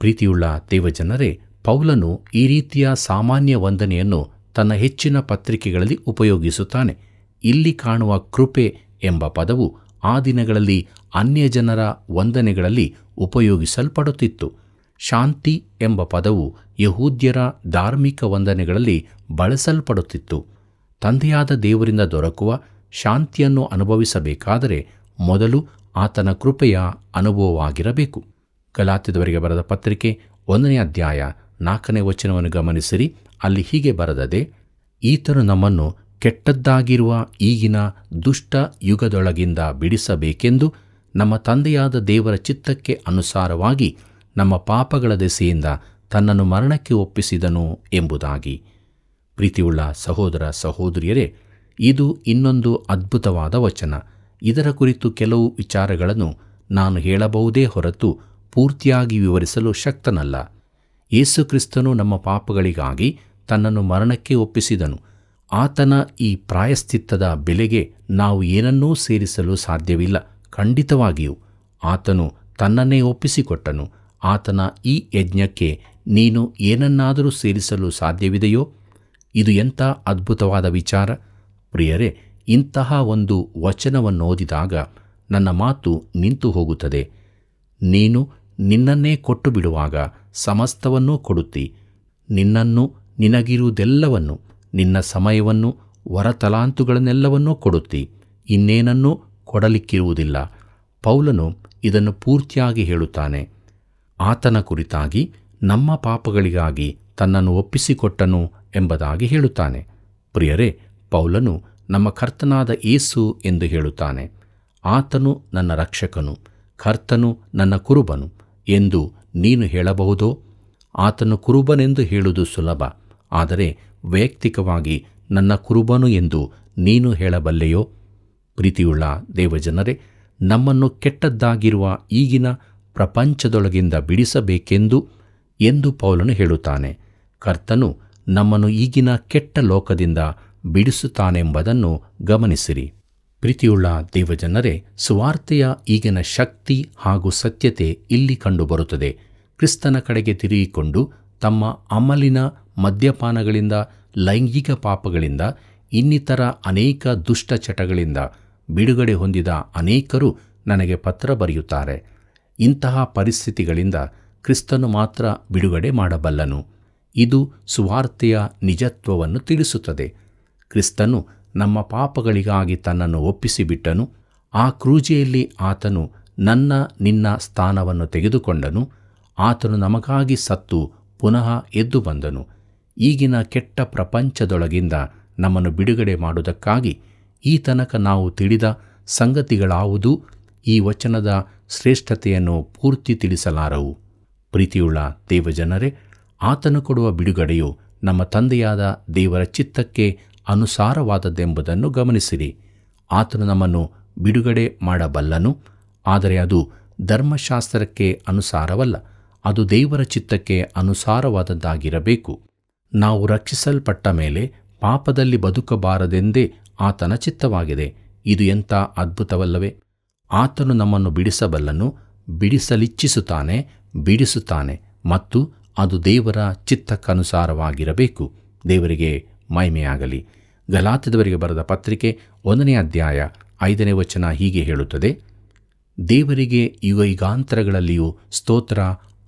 ಪ್ರೀತಿಯುಳ್ಳ ದೇವಜನರೇ, ಪೌಲನು ಈ ರೀತಿಯ ಸಾಮಾನ್ಯ ವಂದನೆಯನ್ನು ತನ್ನ ಹೆಚ್ಚಿನ ಪತ್ರಿಕೆಗಳಲ್ಲಿ ಉಪಯೋಗಿಸುತ್ತಾನೆ. ಇಲ್ಲಿ ಕಾಣುವ ಕೃಪೆ ಎಂಬ ಪದವು ಆ ದಿನಗಳಲ್ಲಿ ಅನ್ಯಜನರ ವಂದನೆಗಳಲ್ಲಿ ಉಪಯೋಗಿಸಲ್ಪಡುತ್ತಿತ್ತು. ಶಾಂತಿ ಎಂಬ ಪದವು ಯಹೂದ್ಯರ ಧಾರ್ಮಿಕ ವಂದನೆಗಳಲ್ಲಿ ಬಳಸಲ್ಪಡುತ್ತಿತ್ತು. ತಂದೆಯಾದ ದೇವರಿಂದ ದೊರಕುವ ಶಾಂತಿಯನ್ನು ಅನುಭವಿಸಬೇಕಾದರೆ ಮೊದಲು ಆತನ ಕೃಪೆಯ ಅನುಭವವಾಗಿರಬೇಕು. ಗಲಾತ್ಯದವರಿಗೆ ಬರೆದ ಪತ್ರಿಕೆ 1ನೇ ಅಧ್ಯಾಯ 4ನೇ ವಚನವನ್ನು ಗಮನಿಸಿರಿ. ಅಲ್ಲಿ ಹೀಗೆ ಬರೆದದೆ: ಈತನು ನಮ್ಮನ್ನು ಕೆಟ್ಟದ್ದಾಗಿರುವ ಈಗಿನ ದುಷ್ಟ ಯುಗದೊಳಗಿಂದ ಬಿಡಿಸಬೇಕೆಂದು ನಮ್ಮ ತಂದೆಯಾದ ದೇವರ ಚಿತ್ತಕ್ಕೆ ಅನುಸಾರವಾಗಿ ನಮ್ಮ ಪಾಪಗಳ ದೆಸೆಯಿಂದ ತನ್ನನ್ನು ಮರಣಕ್ಕೆ ಒಪ್ಪಿಸಿದನು ಎಂಬುದಾಗಿ. ಪ್ರೀತಿಯುಳ್ಳ ಸಹೋದರ ಸಹೋದರಿಯರೇ, ಇದು ಇನ್ನೊಂದು ಅದ್ಭುತವಾದ ವಚನ. ಇದರ ಕುರಿತು ಕೆಲವು ವಿಚಾರಗಳನ್ನು ನಾನು ಹೇಳಬಹುದೇ ಹೊರತು ಪೂರ್ತಿಯಾಗಿ ವಿವರಿಸಲು ಶಕ್ತನಲ್ಲ. ಯೇಸು ಕ್ರಿಸ್ತನು ನಮ್ಮ ಪಾಪಗಳಿಗಾಗಿ ತನ್ನನ್ನು ಮರಣಕ್ಕೆ ಒಪ್ಪಿಸಿದನು. ಆತನ ಈ ಪ್ರಾಯಶ್ಚಿತ್ತದ ಬೆಲೆಗೆ ನಾವು ಏನನ್ನೂ ಸೇರಿಸಲು ಸಾಧ್ಯವಿಲ್ಲ. ಖಂಡಿತವಾಗಿಯೂ ಆತನು ತನ್ನನ್ನೇ ಒಪ್ಪಿಸಿಕೊಟ್ಟನು. ಆತನ ಈ ಯಜ್ಞಕ್ಕೆ ನೀನು ಏನನ್ನಾದರೂ ಸೇರಿಸಲು ಸಾಧ್ಯವಿದೆಯೋ? ಇದು ಎಂಥ ಅದ್ಭುತವಾದ ವಿಚಾರ! ಪ್ರಿಯರೇ, ಇಂತಹ ಒಂದು ವಚನವನ್ನು ಓದಿದಾಗ ನನ್ನ ಮಾತು ನಿಂತು ಹೋಗುತ್ತದೆ. ನೀನು ನಿನ್ನನ್ನೇ ಕೊಟ್ಟು ಬಿಡುವಾಗ ಸಮಸ್ತವನ್ನೂ ಕೊಡುತ್ತಿ. ನಿನ್ನನ್ನು, ನಿನಗಿರುವುದೆಲ್ಲವನ್ನು, ನಿನ್ನ ಸಮಯವನ್ನು, ವರತಲಾಂತುಗಳನ್ನೆಲ್ಲವನ್ನೂ ಕೊಡುತ್ತಿ. ಇನ್ನೇನನ್ನೂ ಕೊಡಲಿಕ್ಕಿರುವುದಿಲ್ಲ. ಪೌಲನು ಇದನ್ನು ಪೂರ್ತಿಯಾಗಿ ಹೇಳುತ್ತಾನೆ. ಆತನ ಕುರಿತಾಗಿ ನಮ್ಮ ಪಾಪಗಳಿಗಾಗಿ ತನ್ನನ್ನು ಒಪ್ಪಿಸಿಕೊಟ್ಟನು ಎಂಬುದಾಗಿ ಹೇಳುತ್ತಾನೆ. ಪ್ರಿಯರೇ, ಪೌಲನು ನಮ್ಮ ಕರ್ತನಾದ ಯೇಸು ಎಂದು ಹೇಳುತ್ತಾನೆ. ಆತನು ನನ್ನ ರಕ್ಷಕನು, ಕರ್ತನು ನನ್ನ ಕುರುಬನು ಎಂದು ನೀನು ಹೇಳಬಹುದೋ? ಆತನು ಕುರುಬನೆಂದು ಹೇಳುವುದು ಸುಲಭ. ಆದರೆ ವೈಯಕ್ತಿಕವಾಗಿ ನನ್ನ ಕುರುಬನು ಎಂದು ನೀನು ಹೇಳಬಲ್ಲೆಯೋ? ಪ್ರೀತಿಯುಳ್ಳ ದೇವಜನರೇ, ನಮ್ಮನ್ನು ಕೆಟ್ಟದ್ದಾಗಿರುವ ಈಗಿನ ಪ್ರಪಂಚದೊಳಗಿಂದ ಬಿಡಿಸಬೇಕೆಂದು ಎಂದು ಪೌಲನು ಹೇಳುತ್ತಾನೆ. ಕರ್ತನು ನಮ್ಮನ್ನು ಈಗಿನ ಕೆಟ್ಟ ಲೋಕದಿಂದ ಬಿಡಿಸುತ್ತಾನೆಂಬುದನ್ನು ಗಮನಿಸಿರಿ. ಪ್ರೀತಿಯುಳ್ಳ ದೇವಜನರೇ, ಸುವಾರ್ತೆಯ ಈಗಿನ ಶಕ್ತಿ ಹಾಗೂ ಸತ್ಯತೆ ಇಲ್ಲಿ ಕಂಡುಬರುತ್ತದೆ. ಕ್ರಿಸ್ತನ ಕಡೆಗೆ ತಿರುಗಿಕೊಂಡು ತಮ್ಮ ಅಮಲಿನ ಮದ್ಯಪಾನಗಳಿಂದ, ಲೈಂಗಿಕ ಪಾಪಗಳಿಂದ, ಇನ್ನಿತರ ಅನೇಕ ದುಷ್ಟ ಚಟಗಳಿಂದ ಬಿಡುಗಡೆ ಹೊಂದಿದ ಅನೇಕರು ನನಗೆ ಪತ್ರ ಬರೆಯುತ್ತಾರೆ. ಇಂತಹ ಪರಿಸ್ಥಿತಿಗಳಿಂದ ಕ್ರಿಸ್ತನು ಮಾತ್ರ ಬಿಡುಗಡೆ ಮಾಡಬಲ್ಲನು. ಇದು ಸುವಾರ್ತೆಯ ನಿಜತ್ವವನ್ನು ತಿಳಿಸುತ್ತದೆ. ಕ್ರಿಸ್ತನು ನಮ್ಮ ಪಾಪಗಳಿಗಾಗಿ ತನ್ನನ್ನು ಒಪ್ಪಿಸಿಬಿಟ್ಟನು. ಆ ಕ್ರೂಜೆಯಲ್ಲಿ ಆತನು ನನ್ನ ನಿನ್ನ ಸ್ಥಾನವನ್ನು ತೆಗೆದುಕೊಂಡನು. ಆತನು ನಮಗಾಗಿ ಸತ್ತು ಪುನಃ ಎದ್ದು ಬಂದನು. ಈಗಿನ ಕೆಟ್ಟ ಪ್ರಪಂಚದೊಳಗಿಂದ ನಮ್ಮನ್ನು ಬಿಡುಗಡೆ ಮಾಡುವುದಕ್ಕಾಗಿ ಈ ತನಕ ನಾವು ತಿಳಿದ ಸಂಗತಿಗಳಾವುದೂ ಈ ವಚನದ ಶ್ರೇಷ್ಠತೆಯನ್ನು ಪೂರ್ತಿ ತಿಳಿಸಲಾರವು. ಪ್ರೀತಿಯುಳ್ಳ ದೇವಜನರೇ, ಆತನು ಕೊಡುವ ಬಿಡುಗಡೆಯು ನಮ್ಮ ತಂದೆಯಾದ ದೇವರ ಚಿತ್ತಕ್ಕೆ ಅನುಸಾರವಾದದ್ದೆಂಬುದನ್ನು ಗಮನಿಸಿರಿ. ಆತನು ನಮ್ಮನ್ನು ಬಿಡುಗಡೆ ಮಾಡಬಲ್ಲನು. ಆದರೆ ಅದು ಧರ್ಮಶಾಸ್ತ್ರಕ್ಕೆ ಅನುಸಾರವಲ್ಲ, ಅದು ದೇವರ ಚಿತ್ತಕ್ಕೆ ಅನುಸಾರವಾದದ್ದಾಗಿರಬೇಕು. ನಾವು ರಕ್ಷಿಸಲ್ಪಟ್ಟ ಮೇಲೆ ಪಾಪದಲ್ಲಿ ಬದುಕಬಾರದೆಂದೇ ಆತನ ಚಿತ್ತವಾಗಿದೆ. ಇದು ಎಂಥ ಅದ್ಭುತವಲ್ಲವೇ? ಆತನು ನಮ್ಮನ್ನು ಬಿಡಿಸಬಲ್ಲನು, ಬಿಡಿಸಲಿಚ್ಛಿಸುತ್ತಾನೆ, ಬಿಡಿಸುತ್ತಾನೆ, ಮತ್ತು ಅದು ದೇವರ ಚಿತ್ತಕ್ಕನುಸಾರವಾಗಿರಬೇಕು. ದೇವರಿಗೆ ಮಹಿಮೆಯಾಗಲಿ. ಗಲಾತ್ಯದವರಿಗೆ ಬರೆದ ಪತ್ರಿಕೆ 1ನೇ ಅಧ್ಯಾಯ 5ನೇ ವಚನ ಹೀಗೆ ಹೇಳುತ್ತದೆ: ದೇವರಿಗೆ ಯುಗಯುಗಾಂತರಗಳಲ್ಲಿಯೂ ಸ್ತೋತ್ರ,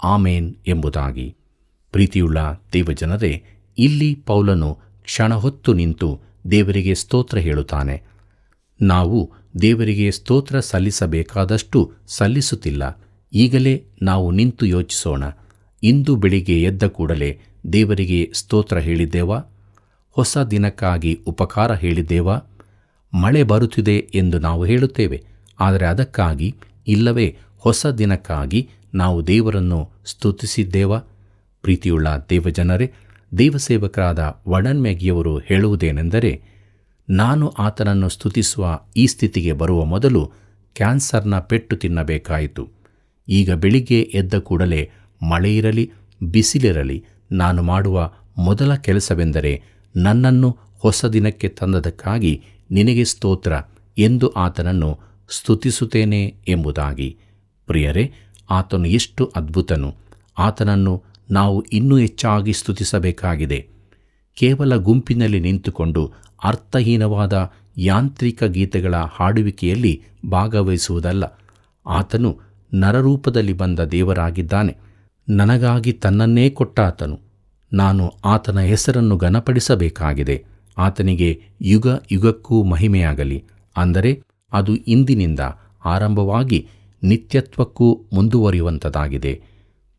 ಆಮೇನ್ ಎಂಬುದಾಗಿ. ಪ್ರೀತಿಯುಳ್ಳ ದೇವಜನರೇ, ಇಲ್ಲಿ ಪೌಲನು ಕ್ಷಣ ಹೊತ್ತು ನಿಂತು ದೇವರಿಗೆ ಸ್ತೋತ್ರ ಹೇಳುತ್ತಾನೆ. ನಾವು ದೇವರಿಗೆ ಸ್ತೋತ್ರ ಸಲ್ಲಿಸಬೇಕಾದಷ್ಟು ಸಲ್ಲಿಸುತ್ತಿಲ್ಲ. ಈಗಲೇ ನಾವು ನಿಂತು ಯೋಚಿಸೋಣ. ಇಂದು ಬೆಳಿಗ್ಗೆ ಎದ್ದ ಕೂಡಲೇ ದೇವರಿಗೆ ಸ್ತೋತ್ರ ಹೇಳಿದ್ದೇವಾ? ಹೊಸ ದಿನಕ್ಕಾಗಿ ಉಪಕಾರ ಹೇಳಿದ್ದೇವಾ? ಮಳೆ ಬರುತ್ತಿದೆ ಎಂದು ನಾವು ಹೇಳುತ್ತೇವೆ, ಆದರೆ ಅದಕ್ಕಾಗಿ ಇಲ್ಲವೇ ಹೊಸ ದಿನಕ್ಕಾಗಿ ನಾವು ದೇವರನ್ನು ಸ್ತುತಿಸಿದ್ದೇವಾ? ಪ್ರೀತಿಯುಳ್ಳ ದೇವಜನರೇ, ದೇವಸೇವಕರಾದ ವರ್ಡನ್ ಮ್ಯಾಗಿಯವರು ಹೇಳುವುದೇನೆಂದರೆ, ನಾನು ಆತನನ್ನು ಸ್ತುತಿಸುವ ಈ ಸ್ಥಿತಿಗೆ ಬರುವ ಮೊದಲು ಕ್ಯಾನ್ಸರ್ನ ಪೆಟ್ಟು ತಿನ್ನಬೇಕಾಯಿತು. ಈಗ ಬೆಳಿಗ್ಗೆ ಎದ್ದ ಕೂಡಲೇ ಮಳೆಯಿರಲಿ ಬಿಸಿಲಿರಲಿ ನಾನು ಮಾಡುವ ಮೊದಲ ಕೆಲಸವೆಂದರೆ ನನ್ನನ್ನು ಹೊಸ ದಿನಕ್ಕೆ ತಂದದಕ್ಕಾಗಿ ನಿನಗೆ ಸ್ತೋತ್ರ ಎಂದು ಆತನನ್ನು ಸ್ತುತಿಸುತ್ತೇನೆ ಎಂಬುದಾಗಿ. ಪ್ರಿಯರೇ, ಆತನು ಎಷ್ಟು ಅದ್ಭುತನು! ಆತನನ್ನು ನಾವು ಇನ್ನೂ ಹೆಚ್ಚಾಗಿ ಸ್ತುತಿಸಬೇಕಾಗಿದೆ. ಕೇವಲ ಗುಂಪಿನಲ್ಲಿ ನಿಂತುಕೊಂಡು ಅರ್ಥಹೀನವಾದ ಯಾಂತ್ರಿಕ ಗೀತೆಗಳ ಹಾಡುವಿಕೆಯಲ್ಲಿ ಭಾಗವಹಿಸುವುದಲ್ಲ. ಆತನು ನರರೂಪದಲ್ಲಿ ಬಂದ ದೇವರಾಗಿದ್ದಾನೆ. ನನಗಾಗಿ ತನ್ನನ್ನೇ ಕೊಟ್ಟಾತನು. ನಾನು ಆತನ ಹೆಸರನ್ನು ಘನಪಡಿಸಬೇಕಾಗಿದೆ. ಆತನಿಗೆ ಯುಗ ಯುಗಕ್ಕೂ ಮಹಿಮೆಯಾಗಲಿ. ಅಂದರೆ ಅದು ಇಂದಿನಿಂದ ಆರಂಭವಾಗಿ ನಿತ್ಯತ್ವಕ್ಕೂ ಮುಂದುವರಿಯುವಂಥದ್ದಾಗಿದೆ.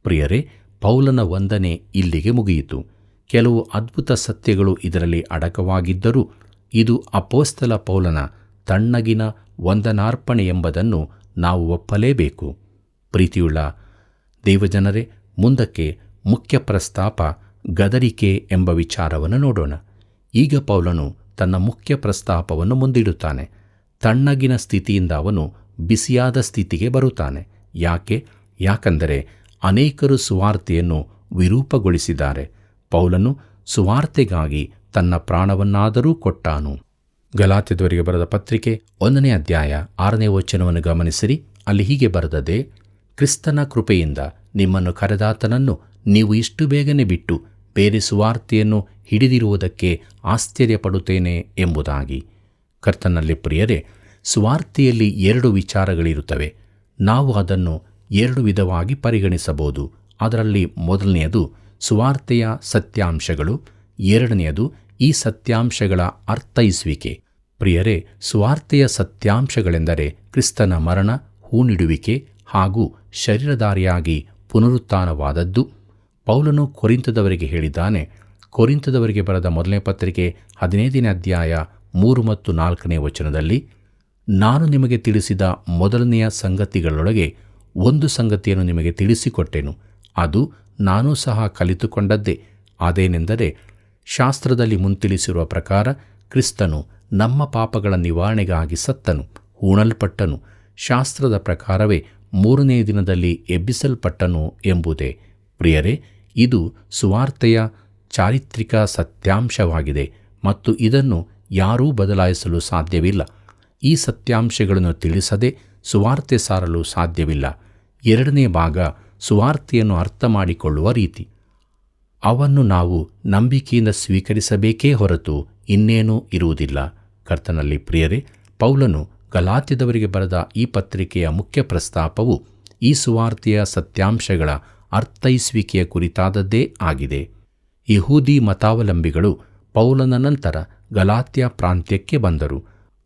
ಪ್ರಿಯರೇ, ಪೌಲನ ವಂದನೆ ಇಲ್ಲಿಗೆ ಮುಗಿಯಿತು. ಕೆಲವು ಅದ್ಭುತ ಸತ್ಯಗಳು ಇದರಲ್ಲಿ ಅಡಕವಾಗಿದ್ದರೂ ಇದು ಅಪೊಸ್ತಲ ಪೌಲನ ತಣ್ಣಗಿನ ವಂದನಾರ್ಪಣೆ ಎಂಬುದನ್ನು ನಾವು ಒಪ್ಪಲೇಬೇಕು. ಪ್ರೀತಿಯುಳ್ಳ ದೇವಜನರೇ, ಮುಂದಕ್ಕೆ ಮುಖ್ಯ ಪ್ರಸ್ತಾಪ ಗದರಿಕೆ ಎಂಬ ವಿಚಾರವನ್ನು ನೋಡೋಣ. ಈಗ ಪೌಲನು ತನ್ನ ಮುಖ್ಯ ಪ್ರಸ್ತಾಪವನ್ನು ಮುಂದಿಡುತ್ತಾನೆ. ತಣ್ಣಗಿನ ಸ್ಥಿತಿಯಿಂದ ಅವನು ಬಿಸಿಯಾದ ಸ್ಥಿತಿಗೆ ಬರುತ್ತಾನೆ. ಯಾಕಂದರೆ ಅನೇಕರು ಸುವಾರ್ತೆಯನ್ನು ವಿರೂಪಗೊಳಿಸಿದ್ದಾರೆ. ಪೌಲನು ಸುವಾರ್ತೆಗಾಗಿ ತನ್ನ ಪ್ರಾಣವನ್ನಾದರೂ ಕೊಟ್ಟಾನು. ಗಲಾತ್ಯದವರಿಗೆ ಬರೆದ ಪತ್ರಿಕೆ 1ನೇ ಅಧ್ಯಾಯ 6ನೇ ವಚನವನ್ನು ಗಮನಿಸಿರಿ. ಅಲ್ಲಿ ಹೀಗೆ ಬರೆದದೆ, ಕ್ರಿಸ್ತನ ಕೃಪೆಯಿಂದ ನಿಮ್ಮನ್ನು ಕರೆದಾತನನ್ನು ನೀವು ಇಷ್ಟು ಬೇಗನೆ ಬಿಟ್ಟು ಬೇರೆ ಸುವಾರ್ತೆಯನ್ನು ಹಿಡಿದಿರುವುದಕ್ಕೆ ಆಶ್ಚರ್ಯಪಡುತ್ತೇನೆ ಎಂಬುದಾಗಿ. ಕರ್ತನಲ್ಲಿ ಪ್ರಿಯರೇ, ಸುವಾರ್ತೆಯಲ್ಲಿ 2 ವಿಚಾರಗಳಿರುತ್ತವೆ. ನಾವು ಅದನ್ನು 2 ವಿಧವಾಗಿ ಪರಿಗಣಿಸಬಹುದು. ಅದರಲ್ಲಿ ಮೊದಲನೆಯದು ಸುವಾರ್ತೆಯ ಸತ್ಯಾಂಶಗಳು, ಎರಡನೆಯದು ಈ ಸತ್ಯಾಂಶಗಳ ಅರ್ಥೈಸುವಿಕೆ. ಪ್ರಿಯರೇ, ಸುವಾರ್ತೆಯ ಸತ್ಯಾಂಶಗಳೆಂದರೆ ಕ್ರಿಸ್ತನ ಮರಣ, ಹೂಣಿಡುವಿಕೆ ಹಾಗೂ ಶರೀರಧಾರಿಯಾಗಿ ಪುನರುತ್ಥಾನವಾದದ್ದು. ಪೌಲನು ಕೊರಿಂಥದವರಿಗೆ ಹೇಳಿದ್ದಾನೆ. ಕೊರಿಂಥದವರಿಗೆ ಬರೆದ 1ನೇ ಪತ್ರಿಕೆ 15ನೇ ಅಧ್ಯಾಯ 3 ಮತ್ತು 4ನೇ ವಚನದಲ್ಲಿ, ನಾನು ನಿಮಗೆ ತಿಳಿಸಿದ ಮೊದಲನೆಯ ಸಂಗತಿಗಳೊಳಗೆ ಒಂದು ಸಂಗತಿಯನ್ನು ನಿಮಗೆ ತಿಳಿಸಿಕೊಟ್ಟೆನು. ಅದು ನಾನೂ ಸಹ ಕಲಿತುಕೊಂಡದ್ದೇ. ಅದೇನೆಂದರೆ, ಶಾಸ್ತ್ರದಲ್ಲಿ ಮುಂತಿಳಿಸಿರುವ ಪ್ರಕಾರ ಕ್ರಿಸ್ತನು ನಮ್ಮ ಪಾಪಗಳ ನಿವಾರಣೆಗಾಗಿ ಸತ್ತನು, ಹೂಣಲ್ಪಟ್ಟನು, ಶಾಸ್ತ್ರದ ಪ್ರಕಾರವೇ 3ನೇ ದಿನದಲ್ಲಿ ಎಬ್ಬಿಸಲ್ಪಟ್ಟನು ಎಂಬುದೇ. ಪ್ರಿಯರೇ, ಇದು ಸುವಾರ್ತೆಯ ಚಾರಿತ್ರಿಕ ಸತ್ಯಾಂಶವಾಗಿದೆ ಮತ್ತು ಇದನ್ನು ಯಾರೂ ಬದಲಾಯಿಸಲು ಸಾಧ್ಯವಿಲ್ಲ. ಈ ಸತ್ಯಾಂಶಗಳನ್ನು ತಿಳಿಸದೆ ಸುವಾರ್ತೆ ಸಾರಲು ಸಾಧ್ಯವಿಲ್ಲ. 2ನೇ ಭಾಗ ಸುವಾರ್ತೆಯನ್ನು ಅರ್ಥ ಮಾಡಿಕೊಳ್ಳುವ ರೀತಿ. ಅವನ್ನು ನಾವು ನಂಬಿಕೆಯಿಂದ ಸ್ವೀಕರಿಸಬೇಕೇ ಹೊರತು ಇನ್ನೇನೂ ಇರುವುದಿಲ್ಲ. ಕರ್ತನಲ್ಲಿ ಪ್ರಿಯರೇ, ಪೌಲನು ಗಲಾತ್ಯದವರಿಗೆ ಬರೆದ ಈ ಪತ್ರಿಕೆಯ ಮುಖ್ಯ ಪ್ರಸ್ತಾಪವು ಈ ಸುವಾರ್ತೆಯ ಸತ್ಯಾಂಶಗಳ ಅರ್ಥೈಸುವಿಕೆಯ ಕುರಿತಾದದ್ದೇ ಆಗಿದೆ. ಯಹೂದಿ ಮತಾವಲಂಬಿಗಳು ಪೌಲನ ನಂತರ ಗಲಾತ್ಯ ಪ್ರಾಂತ್ಯಕ್ಕೆ ಬಂದರು.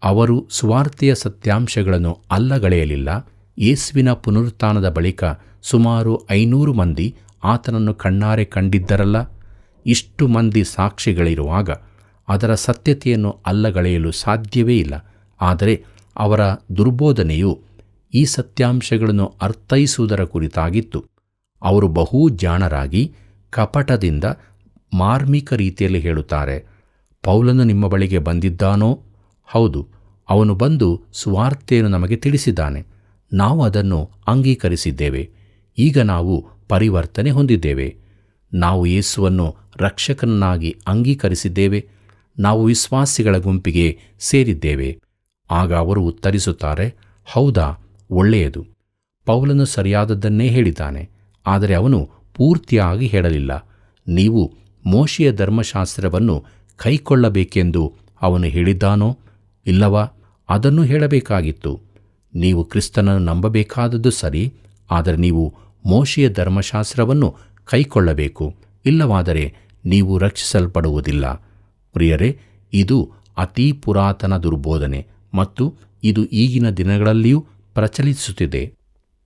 ಅವರು ಸುವಾರ್ತೆಯ ಸತ್ಯಾಂಶಗಳನ್ನು ಅಲ್ಲಗಳೆಯಲಿಲ್ಲ. ಯೇಸುವಿನ ಪುನರುತ್ಥಾನದ ಬಳಿಕ ಸುಮಾರು 500 ಮಂದಿ ಆತನನ್ನು ಕಣ್ಣಾರೆ ಕಂಡಿದ್ದರಲ್ಲ. ಇಷ್ಟು ಮಂದಿ ಸಾಕ್ಷಿಗಳಿರುವಾಗ ಅದರ ಸತ್ಯತೆಯನ್ನು ಅಲ್ಲಗಳೆಯಲು ಸಾಧ್ಯವೇ ಇಲ್ಲ. ಆದರೆ ಅವರ ದುರ್ಬೋಧನೆಯು ಈ ಸತ್ಯಾಂಶಗಳನ್ನು ಅರ್ಥೈಸುವುದರ ಕುರಿತಾಗಿತ್ತು. ಅವರು ಬಹು ಜಾಣರಾಗಿ ಕಪಟದಿಂದ ಮಾರ್ಮಿಕ ರೀತಿಯಲ್ಲಿ ಹೇಳುತ್ತಾರೆ, ಪೌಲನು ನಿಮ್ಮ ಬಳಿಗೆ ಬಂದಿದ್ದಾನೋ? ಹೌದು, ಅವನು ಬಂದು ಸುವಾರ್ತೆಯನ್ನು ನಮಗೆ ತಿಳಿಸಿದ್ದಾನೆ. ನಾವು ಅದನ್ನು ಅಂಗೀಕರಿಸಿದ್ದೇವೆ. ಈಗ ನಾವು ಪರಿವರ್ತನೆ ಹೊಂದಿದ್ದೇವೆ. ನಾವು ಯೇಸುವನ್ನು ರಕ್ಷಕನನ್ನಾಗಿ ಅಂಗೀಕರಿಸಿದ್ದೇವೆ. ನಾವು ವಿಶ್ವಾಸಿಗಳ ಗುಂಪಿಗೆ ಸೇರಿದ್ದೇವೆ. ಆಗ ಅವರು ಉತ್ತರಿಸುತ್ತಾರೆ, ಹೌದಾ, ಒಳ್ಳೆಯದು. ಪೌಲನು ಸರಿಯಾದದ್ದನ್ನೇ ಹೇಳಿದ್ದಾನೆ. ಆದರೆ ಅವನು ಪೂರ್ತಿಯಾಗಿ ಹೇಳಲಿಲ್ಲ. ನೀವು ಮೋಶೆಯ ಧರ್ಮಶಾಸ್ತ್ರವನ್ನು ಕೈಕೊಳ್ಳಬೇಕೆಂದು ಅವನು ಹೇಳಿದ್ದಾನೋ? ಇಲ್ಲವಾ? ಅದನ್ನು ಹೇಳಬೇಕಾಗಿತ್ತು. ನೀವು ಕ್ರಿಸ್ತನನ್ನು ನಂಬಬೇಕಾದದ್ದು ಸರಿ, ಆದರೆ ನೀವು ಮೋಶೆಯ ಧರ್ಮಶಾಸ್ತ್ರವನ್ನು ಕೈಕೊಳ್ಳಬೇಕು. ಇಲ್ಲವಾದರೆ ನೀವು ರಕ್ಷಿಸಲ್ಪಡುವುದಿಲ್ಲ. ಪ್ರಿಯರೇ, ಇದು ಅತೀ ಪುರಾತನ ದುರ್ಬೋಧನೆ ಮತ್ತು ಇದು ಈಗಿನ ದಿನಗಳಲ್ಲಿಯೂ ಪ್ರಚಲಿಸುತ್ತಿದೆ.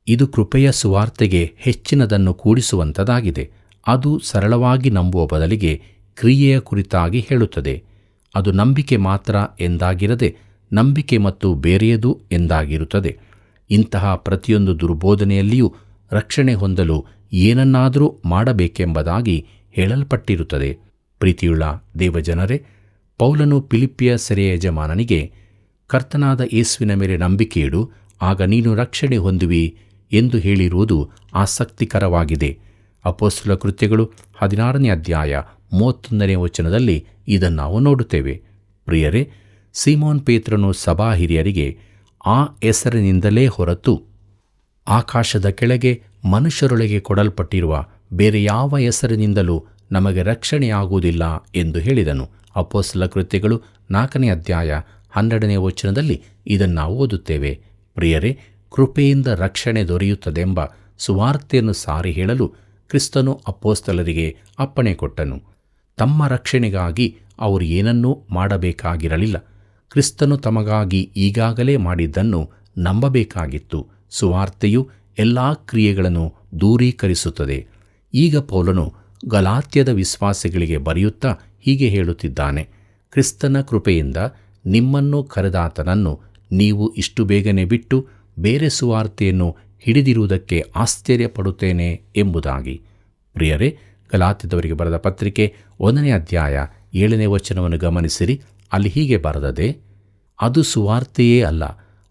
ಇದು ಕೃಪೆಯ ಸುವಾರ್ತೆಗೆ ಹೆಚ್ಚಿನದನ್ನು ಕೂಡಿಸುವಂಥದ್ದಾಗಿದೆ. ಅದು ಸರಳವಾಗಿ ನಂಬುವ ಬದಲಿಗೆ ಕ್ರಿಯೆಯ ಕುರಿತಾಗಿ ಹೇಳುತ್ತದೆ. ಅದು ನಂಬಿಕೆ ಮಾತ್ರ ಎಂದಾಗಿರದೆ ನಂಬಿಕೆ ಮತ್ತು ಬೇರೆಯದು ಎಂದಾಗಿರುತ್ತದೆ. ಇಂತಹ ಪ್ರತಿಯೊಂದು ದುರ್ಬೋಧನೆಯಲ್ಲಿಯೂ ರಕ್ಷಣೆ ಹೊಂದಲು ಏನನ್ನಾದರೂ ಮಾಡಬೇಕೆಂಬುದಾಗಿ ಹೇಳಲ್ಪಟ್ಟಿರುತ್ತದೆ. ಪ್ರೀತಿಯುಳ್ಳ ದೇವಜನರೇ, ಪೌಲನು ಫಿಲಿಪ್ಪಿಯ ಸೆರೆಯ ಯಜಮಾನನಿಗೆ, ಕರ್ತನಾದ ಯೇಸುವಿನ ಮೇಲೆ ನಂಬಿಕೆಯಿಡು, ಆಗ ನೀನು ರಕ್ಷಣೆ ಹೊಂದುವಿ ಎಂದು ಹೇಳಿರುವುದು ಆಸಕ್ತಿಕರವಾಗಿದೆ. ಅಪೊಸ್ತಲ ಕೃತ್ಯಗಳು 16ನೇ ಅಧ್ಯಾಯ 31ನೇ ವಚನದಲ್ಲಿ ಇದನ್ನು ನಾವು ನೋಡುತ್ತೇವೆ. ಪ್ರಿಯರೇ, ಸೀಮೋನ್ ಪೇತ್ರನು ಸಭಾ ಹಿರಿಯರಿಗೆ ಆ ಹೆಸರಿನಿಂದಲೇ ಹೊರತು ಆಕಾಶದ ಕೆಳಗೆ ಮನುಷ್ಯರೊಳಗೆ ಕೊಡಲ್ಪಟ್ಟಿರುವ ಬೇರೆ ಯಾವ ಹೆಸರಿನಿಂದಲೂ ನಮಗೆ ರಕ್ಷಣೆಯಾಗುವುದಿಲ್ಲ ಎಂದು ಹೇಳಿದನು. ಅಪೊಸ್ತಲ ಕೃತ್ಯಗಳು 4ನೇ ಅಧ್ಯಾಯ 12ನೇ ವಚನದಲ್ಲಿ ಇದನ್ನು ನಾವು ಓದುತ್ತೇವೆ. ಪ್ರಿಯರೇ, ಕೃಪೆಯಿಂದ ರಕ್ಷಣೆ ದೊರೆಯುತ್ತದೆಂಬ ಸುವಾರ್ತೆಯನ್ನು ಸಾರಿ ಹೇಳಲು ಕ್ರಿಸ್ತನು ಅಪೊಸ್ತಲರಿಗೆ ಅಪ್ಪಣೆ ಕೊಟ್ಟನು. ತಮ್ಮ ರಕ್ಷಣೆಗಾಗಿ ಅವರು ಏನನ್ನೂ ಮಾಡಬೇಕಾಗಿರಲಿಲ್ಲ. ಕ್ರಿಸ್ತನು ತಮಗಾಗಿ ಈಗಾಗಲೇ ಮಾಡಿದ್ದನ್ನು ನಂಬಬೇಕಾಗಿತ್ತು. ಸುವಾರ್ತೆಯು ಎಲ್ಲ ಕ್ರಿಯೆಗಳನ್ನು ದೂರೀಕರಿಸುತ್ತದೆ. ಈಗ ಪೌಲನು ಗಲಾತ್ಯದ ವಿಶ್ವಾಸಿಗಳಿಗೆ ಬರೆಯುತ್ತಾ ಹೀಗೆ ಹೇಳುತ್ತಿದ್ದಾನೆ: ಕ್ರಿಸ್ತನ ಕೃಪೆಯಿಂದ ನಿಮ್ಮನ್ನು ಕರೆದಾತನನ್ನು ನೀವು ಇಷ್ಟು ಬೇಗನೆ ಬಿಟ್ಟು ಬೇರೆ ಸುವಾರ್ತೆಯನ್ನು ಹಿಡಿದಿರುವುದಕ್ಕೆ ಆಶ್ಚರ್ಯಪಡುತ್ತೇನೆ ಎಂಬುದಾಗಿ. ಪ್ರಿಯರೇ, ಗಲಾತ್ಯದವರಿಗೆ ಬರೆದ ಪತ್ರಿಕೆ 1ನೇ ಅಧ್ಯಾಯ 7ನೇ ವಚನವನ್ನು ಗಮನಿಸಿರಿ. ಅಲ್ಲಿ ಹೀಗೆ ಬರೆದದೆ: ಅದು ಸುವಾರ್ತೆಯೇ ಅಲ್ಲ,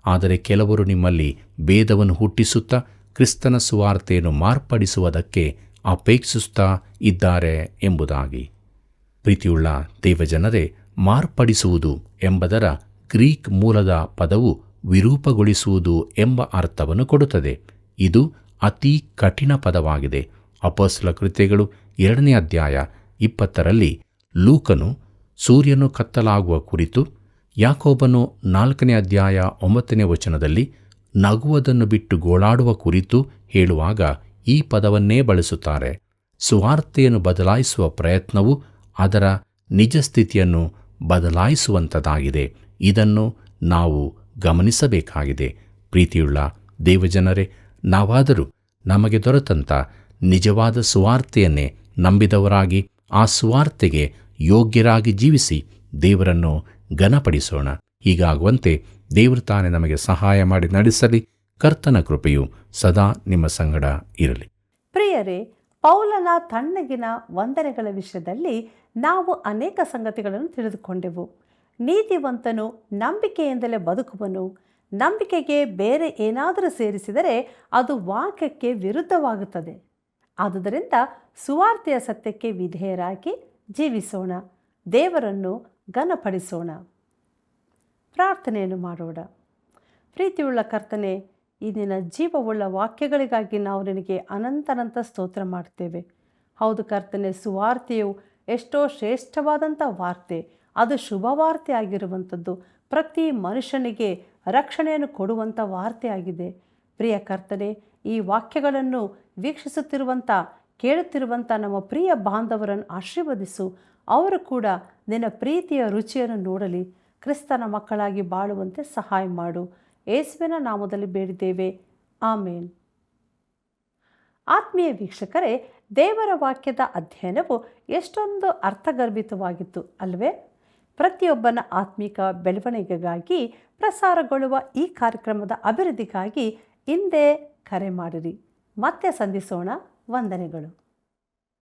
ಆದರೆ ಕೆಲವರು ನಿಮ್ಮಲ್ಲಿ ಭೇದವನ್ನು ಹುಟ್ಟಿಸುತ್ತಾ ಕ್ರಿಸ್ತನ ಸುವಾರ್ತೆಯನ್ನು ಮಾರ್ಪಡಿಸುವುದಕ್ಕೆ ಅಪೇಕ್ಷಿಸುತ್ತಾ ಇದ್ದಾರೆ ಎಂಬುದಾಗಿ. ಪ್ರೀತಿಯುಳ್ಳ ದೇವಜನರೇ, ಮಾರ್ಪಡಿಸುವುದು ಎಂಬುದರ ಗ್ರೀಕ್ ಮೂಲದ ಪದವು ವಿರೂಪಗೊಳಿಸುವುದು ಎಂಬ ಅರ್ಥವನ್ನು ಕೊಡುತ್ತದೆ. ಇದು ಅತೀ ಕಠಿಣ ಪದವಾಗಿದೆ. ಅಪೊಸ್ತಲ ಕೃತ್ಯಗಳು 2ನೇ ಅಧ್ಯಾಯ 20ರಲ್ಲಿ ಲೂಕನು ಸೂರ್ಯನು ಕತ್ತಲಾಗುವ ಕುರಿತು, ಯಾಕೋಬನು 4ನೇ ಅಧ್ಯಾಯ 9ನೇ ವಚನದಲ್ಲಿ ನಗುವುದನ್ನು ಬಿಟ್ಟು ಗೋಳಾಡುವ ಕುರಿತು ಹೇಳುವಾಗ ಈ ಪದವನ್ನೇ ಬಳಸುತ್ತಾರೆ. ಸುವಾರ್ತೆಯನ್ನು ಬದಲಾಯಿಸುವ ಪ್ರಯತ್ನವು ಅದರ ನಿಜ ಸ್ಥಿತಿಯನ್ನು ಬದಲಾಯಿಸುವಂಥದ್ದಾಗಿದೆ. ಇದನ್ನು ನಾವು ಗಮನಿಸಬೇಕಾಗಿದೆ. ಪ್ರೀತಿಯುಳ್ಳ ದೇವಜನರೇ, ನಾವಾದರೂ ನಮಗೆ ದೊರೆತಂಥ ನಿಜವಾದ ಸುವಾರ್ತೆಯನ್ನೇ ನಂಬಿದವರಾಗಿ ಆ ಸುವಾರ್ತೆಗೆ ಯೋಗ್ಯರಾಗಿ ಜೀವಿಸಿ ದೇವರನ್ನು ಘನಪಡಿಸೋಣ. ಹೀಗಾಗುವಂತೆ ದೇವರು ತಾನೇ ನಮಗೆ ಸಹಾಯ ಮಾಡಿ ನಡೆಸಲಿ. ಕರ್ತನ ಕೃಪೆಯು ಸದಾ ನಿಮ್ಮ ಸಂಗಡ ಇರಲಿ. ಪ್ರಿಯರೇ, ಪೌಲನ ತಣ್ಣಗಿನ ವಂದನೆಗಳ ವಿಷಯದಲ್ಲಿ ನಾವು ಅನೇಕ ಸಂಗತಿಗಳನ್ನು ತಿಳಿದುಕೊಂಡೆವು. ನೀತಿವಂತನು ನಂಬಿಕೆಯಿಂದಲೇ ಬದುಕುವನು. ನಂಬಿಕೆಗೆ ಬೇರೆ ಏನಾದರೂ ಸೇರಿಸಿದರೆ ಅದು ವಾಕ್ಯಕ್ಕೆ ವಿರುದ್ಧವಾಗುತ್ತದೆ. ಆದುದರಿಂದ ಸುವಾರ್ತೆಯ ಸತ್ಯಕ್ಕೆ ವಿಧೇಯರಾಗಿ ಜೀವಿಸೋಣ, ದೇವರನ್ನು ಘನಪಡಿಸೋಣ. ಪ್ರಾರ್ಥನೆಯನ್ನು ಮಾಡೋಣ. ಪ್ರೀತಿಯುಳ್ಳ ಕರ್ತನೆ, ಈ ನಿನ್ನ ಜೀವವುಳ್ಳ ವಾಕ್ಯಗಳಿಗಾಗಿ ನಾವು ನಿನಗೆ ಅನಂತ ಸ್ತೋತ್ರ ಮಾಡ್ತೇವೆ. ಹೌದು ಕರ್ತನೆ, ಸುವಾರ್ತೆಯು ಎಷ್ಟೋ ಶ್ರೇಷ್ಠವಾದಂಥ ವಾರ್ತೆ. ಅದು ಶುಭವಾರ್ತೆ ಆಗಿರುವಂಥದ್ದು. ಪ್ರತಿ ಮನುಷ್ಯನಿಗೆ ರಕ್ಷಣೆಯನ್ನು ಕೊಡುವಂಥ ವಾರ್ತೆ ಆಗಿದೆ. ಪ್ರಿಯ ಕರ್ತನೆ, ಈ ವಾಕ್ಯಗಳನ್ನು ವೀಕ್ಷಿಸುತ್ತಿರುವಂಥ, ಕೇಳುತ್ತಿರುವಂಥ ನಮ್ಮ ಪ್ರಿಯ ಬಾಂಧವರನ್ನು ಆಶೀರ್ವದಿಸು. ಅವರು ಕೂಡ ನಿನ್ನ ಪ್ರೀತಿಯ ರುಚಿಯನ್ನು ನೋಡಲಿ, ಕ್ರಿಸ್ತನ ಮಕ್ಕಳಾಗಿ ಬಾಳುವಂತೆ ಸಹಾಯ ಮಾಡು. ಯೇಸುವಿನ ನಾಮದಲ್ಲಿ ಬೇಡಿದ್ದೇವೆ, ಆಮೇನ್. ಆತ್ಮೀಯ ವೀಕ್ಷಕರೇ, ದೇವರ ವಾಕ್ಯದ ಅಧ್ಯಯನವು ಎಷ್ಟೊಂದು ಅರ್ಥಗರ್ಭಿತವಾಗಿತ್ತು ಅಲ್ವೇ? ಪ್ರತಿಯೊಬ್ಬನ ಆತ್ಮಿಕ ಬೆಳವಣಿಗೆಗಾಗಿ ಪ್ರಸಾರಗೊಳ್ಳುವ ಈ ಕಾರ್ಯಕ್ರಮದ ಅಭಿವೃದ್ಧಿಗಾಗಿ ಹಿಂದೆ ಕರೆ ಮಾಡಿರಿ. ಮತ್ತೆ ಸಂಧಿಸೋಣ. ವಂದನೆಗಳು.